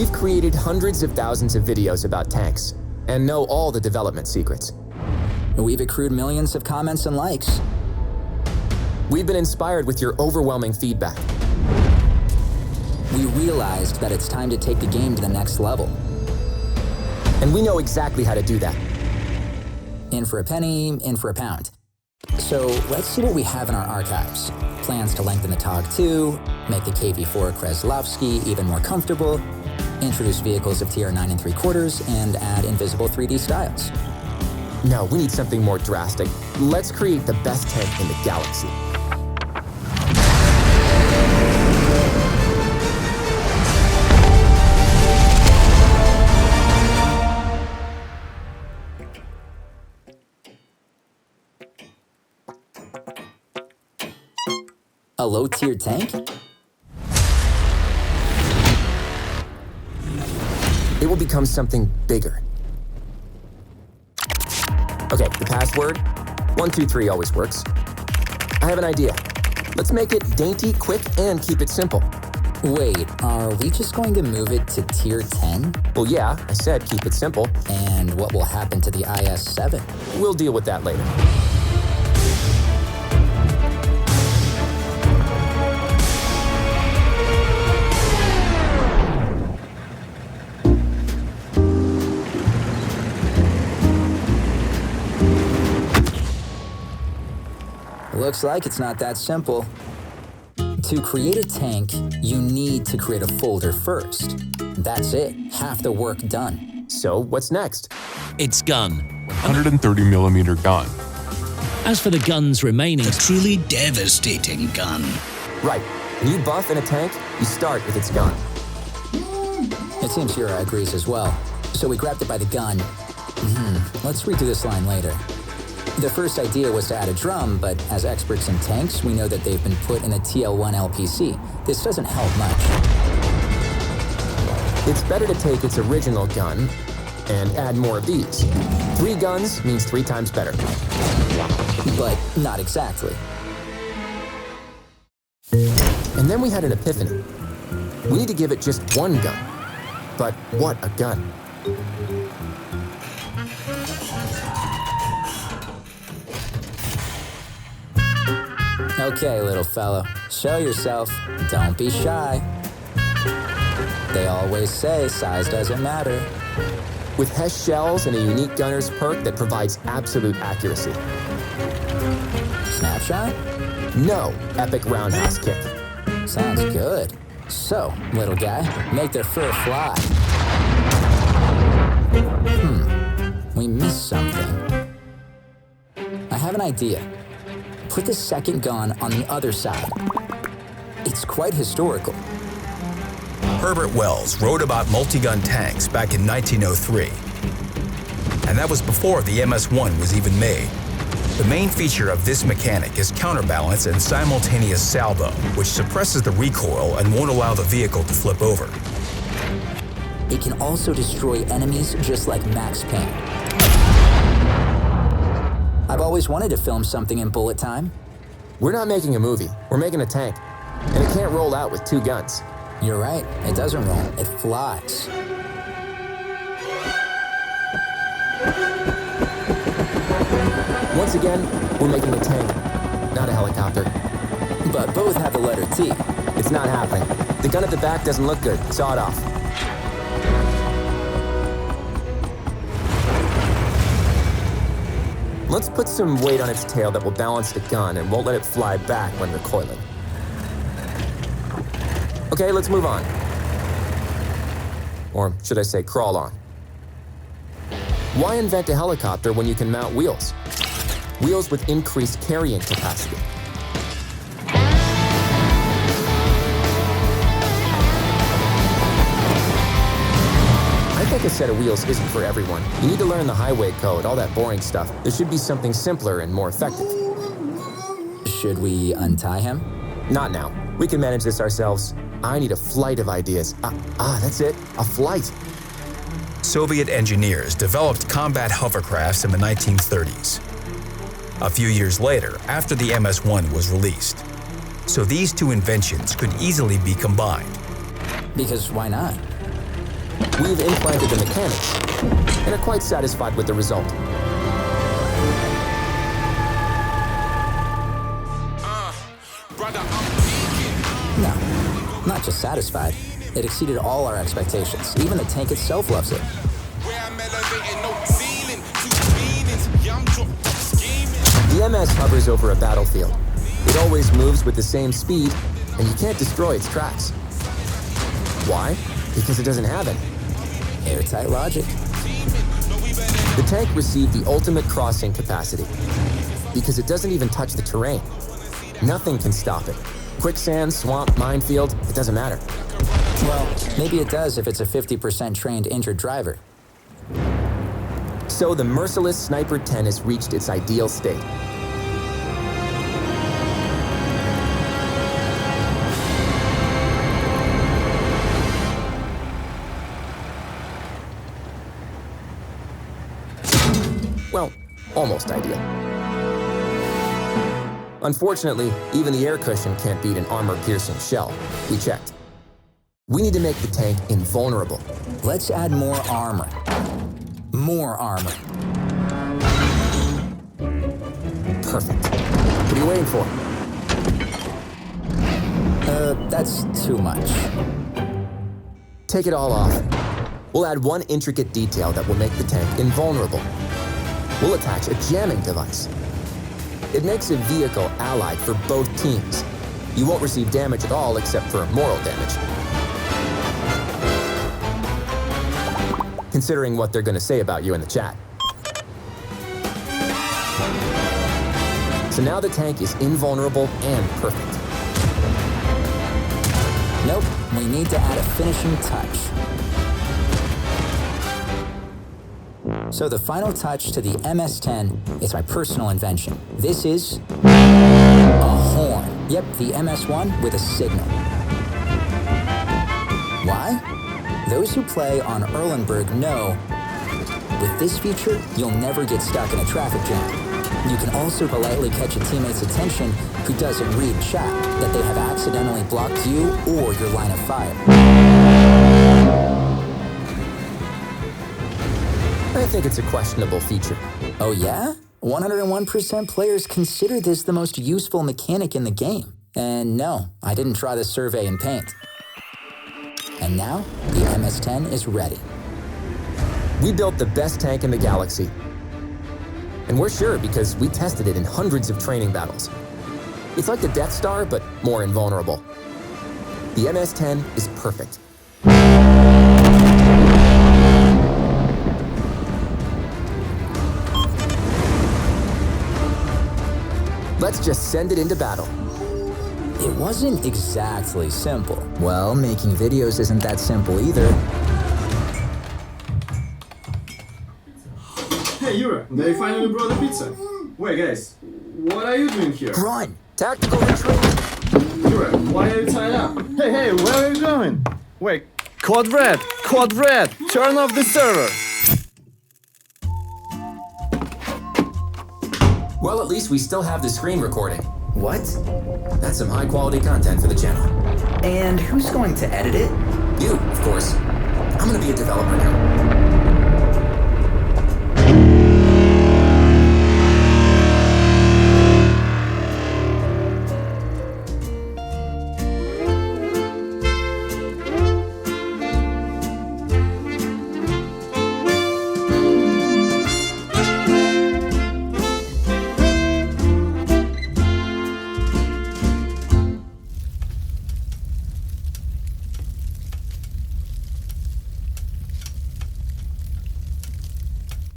We've created hundreds of thousands of videos about tanks and know all the development secrets. We've accrued millions of comments and likes. We've been inspired with your overwhelming feedback. We realized that it's time to take the game to the next level. And we know exactly how to do that. In for a penny, in for a pound. So let's see what we have in our archives. Plans to lengthen the TOG 2, make the KV-4 Kreslovsky even more comfortable, introduce vehicles of Tier 9 3/4, and add invisible 3D styles. No, we need something more drastic. Let's create the best tank in the galaxy. A low-tier tank? It will become something bigger. Okay, the password, 123 always works. I have an idea. Let's make it dainty, quick, and keep it simple. Wait, are we just going to move it to Tier 10? Well, yeah, I said keep it simple. And what will happen to the IS-7? We'll deal with that later. Looks like it's not that simple. To create a tank, you need to create a folder first. That's it, half the work done. So, what's next? Its gun. 130mm gun. As for the gun's remaining, A truly devastating gun. Right. When you buff in a tank, you start with its gun. It seems Yura agrees as well. So we grabbed it by the gun. Let's read through this line later. The first idea was to add a drum, but as experts in tanks, we know that they've been put in the TL1 LPC. This doesn't help much. It's better to take its original gun and add more of these. 3 guns means 3 times better. But not exactly. And then we had an epiphany. We need to give it just 1 gun. But what a gun. Okay, little fellow, show yourself. Don't be shy. They always say size doesn't matter. With Hess shells and a unique gunner's perk that provides absolute accuracy. Snapshot? No epic roundhouse kick. Sounds good. So, little guy, make their fur fly. We missed something. I have an idea. Put the second gun on the other side. It's quite historical. Herbert Wells wrote about multi-gun tanks back in 1903. And that was before the MS-1 was even made. The main feature of this mechanic is counterbalance and simultaneous salvo, which suppresses the recoil and won't allow the vehicle to flip over. It can also destroy enemies just like Max Payne. I've always wanted to film something in bullet time. We're not making a movie, we're making a tank. And it can't roll out with 2 guns. You're right, it doesn't roll, it flies. Once again, we're making a tank, not a helicopter. But both have the letter T. It's not happening. The gun at the back doesn't look good. Saw it off. Let's put some weight on its tail that will balance the gun and won't let it fly back when recoiling. Okay, let's move on. Or should I say crawl on. Why invent a helicopter when you can mount wheels? Wheels with increased carrying capacity. I think a set of wheels isn't for everyone. You need to learn the highway code, all that boring stuff. There should be something simpler and more effective. Should we untie him? Not now. We can manage this ourselves. I need a flight of ideas. That's it. A flight. Soviet engineers developed combat hovercrafts in the 1930s. A few years later, after the MS-1 was released. So these 2 inventions could easily be combined. Because why not? We've implanted the mechanics and are quite satisfied with the result. No, not just satisfied. It exceeded all our expectations. Even the tank itself loves it. The MS hovers over a battlefield. It always moves with the same speed, and you can't destroy its tracks. Why? Because it doesn't have any. Airtight logic. The tank received the ultimate crossing capacity because it doesn't even touch the terrain. Nothing can stop it. Quicksand, swamp, minefield, it doesn't matter. Well, maybe it does if it's a 50% trained injured driver. So the Merciless Sniper 10 has reached its ideal state. Well, almost ideal. Unfortunately, even the air cushion can't beat an armor-piercing shell. We checked. We need to make the tank invulnerable. Let's add more armor. More armor. Perfect. What are you waiting for? That's too much. Take it all off. We'll add one intricate detail that will make the tank invulnerable. We'll attach a jamming device. It makes a vehicle allied for both teams. You won't receive damage at all except for moral damage. Considering what they're going to say about you in the chat. So now the tank is invulnerable and perfect. Nope, we need to add a finishing touch. So the final touch to the MS-10 is my personal invention. This is a horn. Yep, the MS-1 with a signal. Why? Those who play on Erlenberg know with this feature, you'll never get stuck in a traffic jam. You can also politely catch a teammate's attention who doesn't read chat that they have accidentally blocked you or your line of fire. I think it's a questionable feature. Oh yeah? 101% players consider this the most useful mechanic in the game. And no, I didn't try this survey in paint. And now, the MS-10 is ready. We built the best tank in the galaxy. And we're sure because we tested it in hundreds of training battles. It's like the Death Star, but more invulnerable. The MS-10 is perfect. Let's just send it into battle. It wasn't exactly simple. Well, making videos isn't that simple either. Hey, Yura, they finally brought the pizza. Wait, guys, what are you doing here? Run! Tactical retreat! Yura, why are you tied up? Hey, where are you going? Wait, Code Red! Turn off the server! Well, at least we still have the screen recording. What? That's some high-quality content for the channel. And who's going to edit it? You, of course. I'm gonna be a developer now.